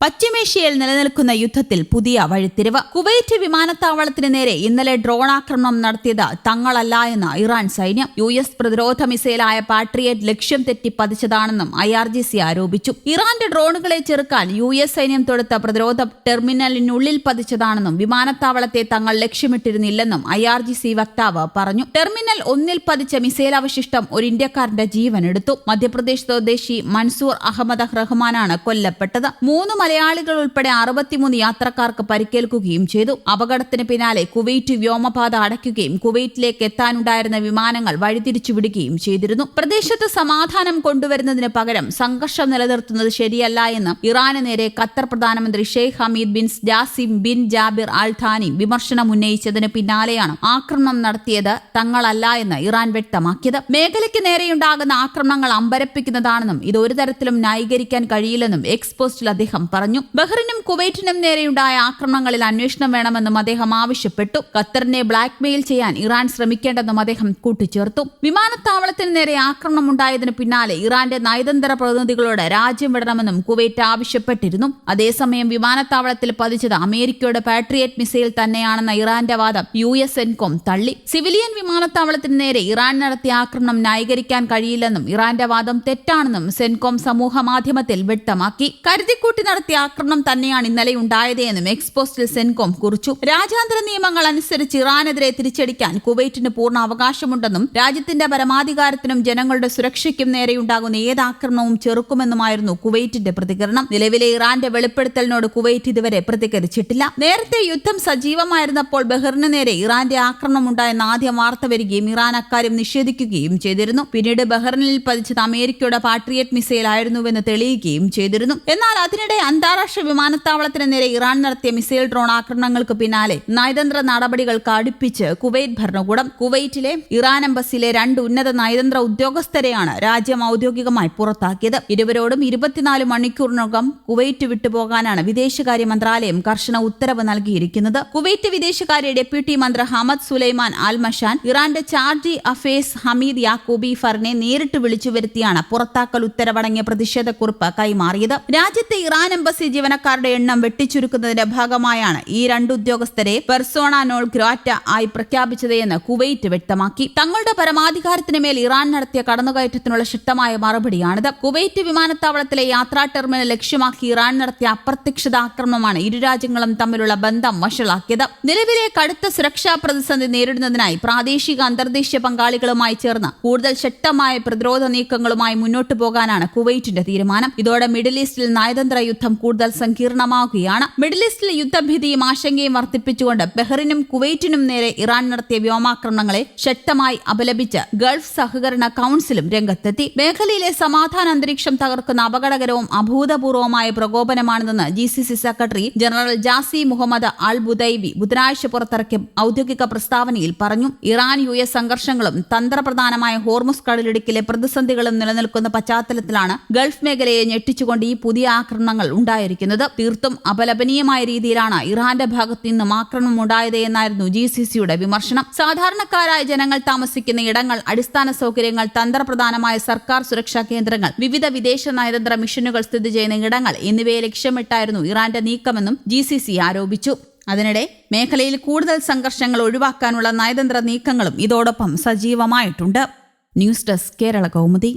പശ്ചിമേഷ്യയിൽ നിലനിൽക്കുന്ന യുദ്ധത്തിൽ പുതിയ വഴിത്തിരിവ്. കുവൈറ്റ് വിമാനത്താവളത്തിന് നേരെ ഇന്നലെ ഡ്രോൺ ആക്രമണം നടത്തിയത് തങ്ങളല്ല എന്ന് ഇറാൻ സൈന്യം. US പ്രതിരോധ മിസൈലായ പാട്രിയറ്റ് ലക്ഷ്യം തെറ്റി പതിച്ചതാണെന്നും IRGC ആരോപിച്ചു. ഇറാന്റെ ഡ്രോണുകളെ ചെറുക്കാൻ US സൈന്യം തൊടുത്ത പ്രതിരോധ ടെർമിനലിനുള്ളിൽ പതിച്ചതാണെന്നും വിമാനത്താവളത്തെ തങ്ങൾ ലക്ഷ്യമിട്ടിരുന്നില്ലെന്നും IRGC വക്താവ് പറഞ്ഞു. ടെർമിനൽ 1 പതിച്ച മിസൈൽ അവശിഷ്ടം ഒരു ഇന്ത്യക്കാരന്റെ ജീവനെടുത്തു. മധ്യപ്രദേശ് സ്വദേശി മൻസൂർ അഹമ്മദ് റഹ്മാനാണ് കൊല്ലപ്പെട്ടത്. 3 മലയാളികൾ ഉൾപ്പെടെ 63 യാത്രക്കാർക്ക് പരിക്കേൽക്കുകയും ചെയ്തു. അപകടത്തിന് പിന്നാലെ കുവൈറ്റ് വ്യോമപാത അടയ്ക്കുകയും കുവൈറ്റിലേക്ക് എത്താനുണ്ടായിരുന്ന വിമാനങ്ങൾ വഴിതിരിച്ചുവിടുകയും ചെയ്തിരുന്നു. പ്രദേശത്ത് സമാധാനം കൊണ്ടുവരുന്നതിന് പകരം സംഘർഷം നിലനിർത്തുന്നത് ശരിയല്ല എന്ന് ഇറാന് നേരെ ഖത്തർ പ്രധാനമന്ത്രി Sheikh Hamid bin Jassim bin Jabir al Thani വിമർശനം ഉന്നയിച്ചതിന് പിന്നാലെയാണ് ആക്രമണം നടത്തിയത് തങ്ങളല്ല എന്ന് ഇറാൻ വ്യക്തമാക്കിയത്. മേഖലയ്ക്ക് നേരെയുണ്ടാകുന്ന ആക്രമണങ്ങൾ അമ്പരപ്പിക്കുന്നതാണെന്നും ഇത് ഒരു തരത്തിലും ന്യായീകരിക്കാൻ കഴിയില്ലെന്നും എക്സ് പോസ്റ്റിൽ അദ്ദേഹം പറഞ്ഞു. ബഹ്റിനും കുവൈറ്റിനും നേരെയുണ്ടായ ആക്രമണങ്ങളിൽ അന്വേഷണം വേണമെന്നും അദ്ദേഹം ആവശ്യപ്പെട്ടു. ഖത്തറിനെ ബ്ലാക്ക്മെയിൽ ചെയ്യാൻ ഇറാൻ ശ്രമിക്കേണ്ടെന്നും അദ്ദേഹം കൂട്ടിച്ചേർത്തു. വിമാനത്താവളത്തിന് നേരെ ആക്രമണം ഉണ്ടായതിനു പിന്നാലെ ഇറാന്റെ നയതന്ത്ര പ്രതിനിധികളോട് രാജ്യം വിടണമെന്നും കുവൈറ്റ് ആവശ്യപ്പെട്ടിരുന്നു. അതേസമയം വിമാനത്താവളത്തിൽ പതിച്ചത് അമേരിക്കയുടെ പാട്രിയറ്റ് മിസൈൽ തന്നെയാണെന്ന ഇറാന്റെ വാദം US സെൻകോം തള്ളി. സിവിലിയൻ വിമാനത്താവളത്തിന് നേരെ ഇറാൻ നടത്തിയ ആക്രമണം ന്യായീകരിക്കാൻ കഴിയില്ലെന്നും ഇറാന്റെ വാദം തെറ്റാണെന്നും സെൻകോം സമൂഹ മാധ്യമത്തിൽ വ്യക്തമാക്കി. കരുതിക്കൂട്ടി നടത്തിയ ആക്രമണം തന്നെയാണ് ഇന്നലെ ഉണ്ടായത് എന്നും എക്സ് പോസ്റ്റിൽ സെൻകോം കുറിച്ചു. രാജ്യാന്തര നിയമങ്ങൾ അനുസരിച്ച് ഇറാനെതിരെ തിരിച്ചടിക്കാൻ കുവൈറ്റിന് പൂർണ്ണ അവകാശമുണ്ടെന്നും രാജ്യത്തിന്റെ പരമാധികാരത്തിനും ജനങ്ങളുടെ സുരക്ഷയ്ക്കും നേരെയുണ്ടാകുന്ന ഏത് ആക്രമണവും ചെറുക്കുമെന്നുമായിരുന്നു കുവൈറ്റിന്റെ പ്രതികരണം. നിലവിലെ ഇറാന്റെ വെളിപ്പെടുത്തലിനോട് കുവൈറ്റ് ഇതുവരെ പ്രതികരിച്ചിട്ടില്ല. നേരത്തെ യുദ്ധം സജീവമായിരുന്നപ്പോൾ ബഹ്റിന് നേരെ ഇറാന്റെ ആക്രമണം ഉണ്ടായെന്ന് ആദ്യം വാർത്ത വരികയും ഇറാൻ അക്കാര്യം നിഷേധിക്കുകയും ചെയ്തിരുന്നു. പിന്നീട് ബഹ്റിനിൽ പതിച്ചത് അമേരിക്കയുടെ പാട്രിയറ്റ് മിസൈൽ ആയിരുന്നുവെന്ന് തെളിയിക്കുകയും ചെയ്തിരുന്നു. എന്നാൽ അതിനിടെ അന്താരാഷ്ട്ര വിമാനത്താവളത്തിന് നേരെ ഇറാൻ നടത്തിയ മിസൈൽ ഡ്രോൺ ആക്രമണങ്ങൾക്ക് പിന്നാലെ നയതന്ത്ര നടപടികൾ കടുപ്പിച്ച് കുവൈറ്റ് ഭരണകൂടം. കുവൈറ്റിലെ ഇറാൻ എംബസിയിലെ 2 ഉന്നത നയതന്ത്ര ഉദ്യോഗസ്ഥരെയാണ് രാജ്യം ഔദ്യോഗികമായി പുറത്താക്കിയത്. ഇരുവരോടും 24 മണിക്കൂറിനകം കുവൈറ്റ് വിട്ടുപോകാനാണ് വിദേശകാര്യ മന്ത്രാലയം കർശന ഉത്തരവ് നൽകിയിരിക്കുന്നത്. കുവൈറ്റ് വിദേശകാര്യ ഡെപ്യൂട്ടി മന്ത്രി ഹമദ് സുലൈമാൻ അൽ മഷാൻ ഇറാന്റെ ചാർജി അഫേഴ്സ് ഹമീദ് യാക്കൂബി ഫറിനെ നേരിട്ട് വിളിച്ചു വരുത്തിയാണ് പുറത്താക്കൽ ഉത്തരവടങ്ങിയ പ്രതിഷേധക്കുറിപ്പ് കൈമാറിയത്. രാജ്യത്തെ ഇറാൻ എംബസി ജീവനക്കാരുടെ എണ്ണം വെട്ടിച്ചുരുക്കുന്നതിന്റെ ഭാഗമായാണ് ഈ 2 ഉദ്യോഗസ്ഥരെ പെർസോണ നോൺ ഗ്രാറ്റ ആയി പ്രഖ്യാപിച്ചത് എന്ന് കുവൈറ്റ് വ്യക്തമാക്കി. തങ്ങളുടെ പരമാധികാരത്തിന് മേൽ ഇറാൻ നടത്തിയ കടന്നുകയറ്റത്തിനുള്ള ശക്തമായ മറുപടിയാണിത്. കുവൈറ്റ് വിമാനത്താവളത്തിലെ യാത്രാ ടെർമിനൽ ലക്ഷ്യമാക്കി ഇറാൻ നടത്തിയ അപ്രതീക്ഷിത ആക്രമണമാണ് ഇരു രാജ്യങ്ങളും തമ്മിലുള്ള ബന്ധം വഷളാക്കിയത്. നിലവിലെ കടുത്ത സുരക്ഷാ പ്രതിസന്ധി നേരിടുന്നതിനായി പ്രാദേശിക അന്തർദേശീയ പങ്കാളികളുമായി ചേർന്ന് കൂടുതൽ ശക്തമായ പ്രതിരോധ നീക്കങ്ങളുമായി മുന്നോട്ടു പോകാനാണ് കുവൈറ്റിന്റെ തീരുമാനം. ഇതോടെ മിഡിൽ ഈസ്റ്റിൽ നയതന്ത്ര യുദ്ധം കൂടുതൽ സങ്കീർണമാവുകയാണ്. മിഡിൽ ഈസ്റ്റിലെ യുദ്ധഭീതിയും ആശങ്കയും വർദ്ധിപ്പിച്ചുകൊണ്ട് ബഹ്റിനും കുവൈറ്റിനും നേരെ ഇറാൻ നടത്തിയ വ്യോമാക്രമണങ്ങളെ ശക്തമായി അപലപിച്ച് ഗൾഫ് സഹകരണ കൌൺസിലും രംഗത്തെത്തി. മേഖലയിലെ സമാധാന അന്തരീക്ഷം തകർക്കുന്ന അപകടകരവും അഭൂതപൂർവമായ പ്രകോപനമാണെന്ന് GCC secretary general Jasi Muhammad al Budaiwi ബുധനാഴ്ച പുറത്തിറക്കിയ ഔദ്യോഗിക പ്രസ്താവനയിൽ പറഞ്ഞു. ഇറാൻ US സംഘർഷങ്ങളും തന്ത്രപ്രധാനമായ ഹോർമുസ് കടലിടുക്കിലെ പ്രതിസന്ധികളും നിലനിൽക്കുന്ന പശ്ചാത്തലത്തിലാണ് ഗൾഫ് മേഖലയെ ഞെട്ടിച്ചുകൊണ്ട് ഈ പുതിയ ആക്രമണങ്ങൾ ഉണ്ടായിരിക്കുന്നത്. തീർത്തും അപലപനീയമായ രീതിയിലാണ് ഇറാന്റെ ഭാഗത്തു നിന്നും ആക്രമണം ഉണ്ടായത് എന്നായിരുന്നു GCCയുടെ വിമർശനം. സാധാരണക്കാരായ ജനങ്ങൾ താമസിക്കുന്ന ഇടങ്ങൾ, അടിസ്ഥാന സൗകര്യങ്ങൾ, തന്ത്രപ്രധാനമായ സർക്കാർ സുരക്ഷാ കേന്ദ്രങ്ങൾ, വിവിധ വിദേശ നയതന്ത്ര മിഷനുകൾ സ്ഥിതി ചെയ്യുന്ന ഇടങ്ങൾ എന്നിവയെ ലക്ഷ്യമിട്ടായിരുന്നു ഇറാന്റെ നീക്കമെന്നും GCC ആരോപിച്ചു. അതിനിടെ മേഖലയിൽ കൂടുതൽ സംഘർഷങ്ങൾ ഒഴിവാക്കാനുള്ള നയതന്ത്ര നീക്കങ്ങളും ഇതോടൊപ്പം സജീവമായിട്ടുണ്ട്. News desk Kerala Kaumudi.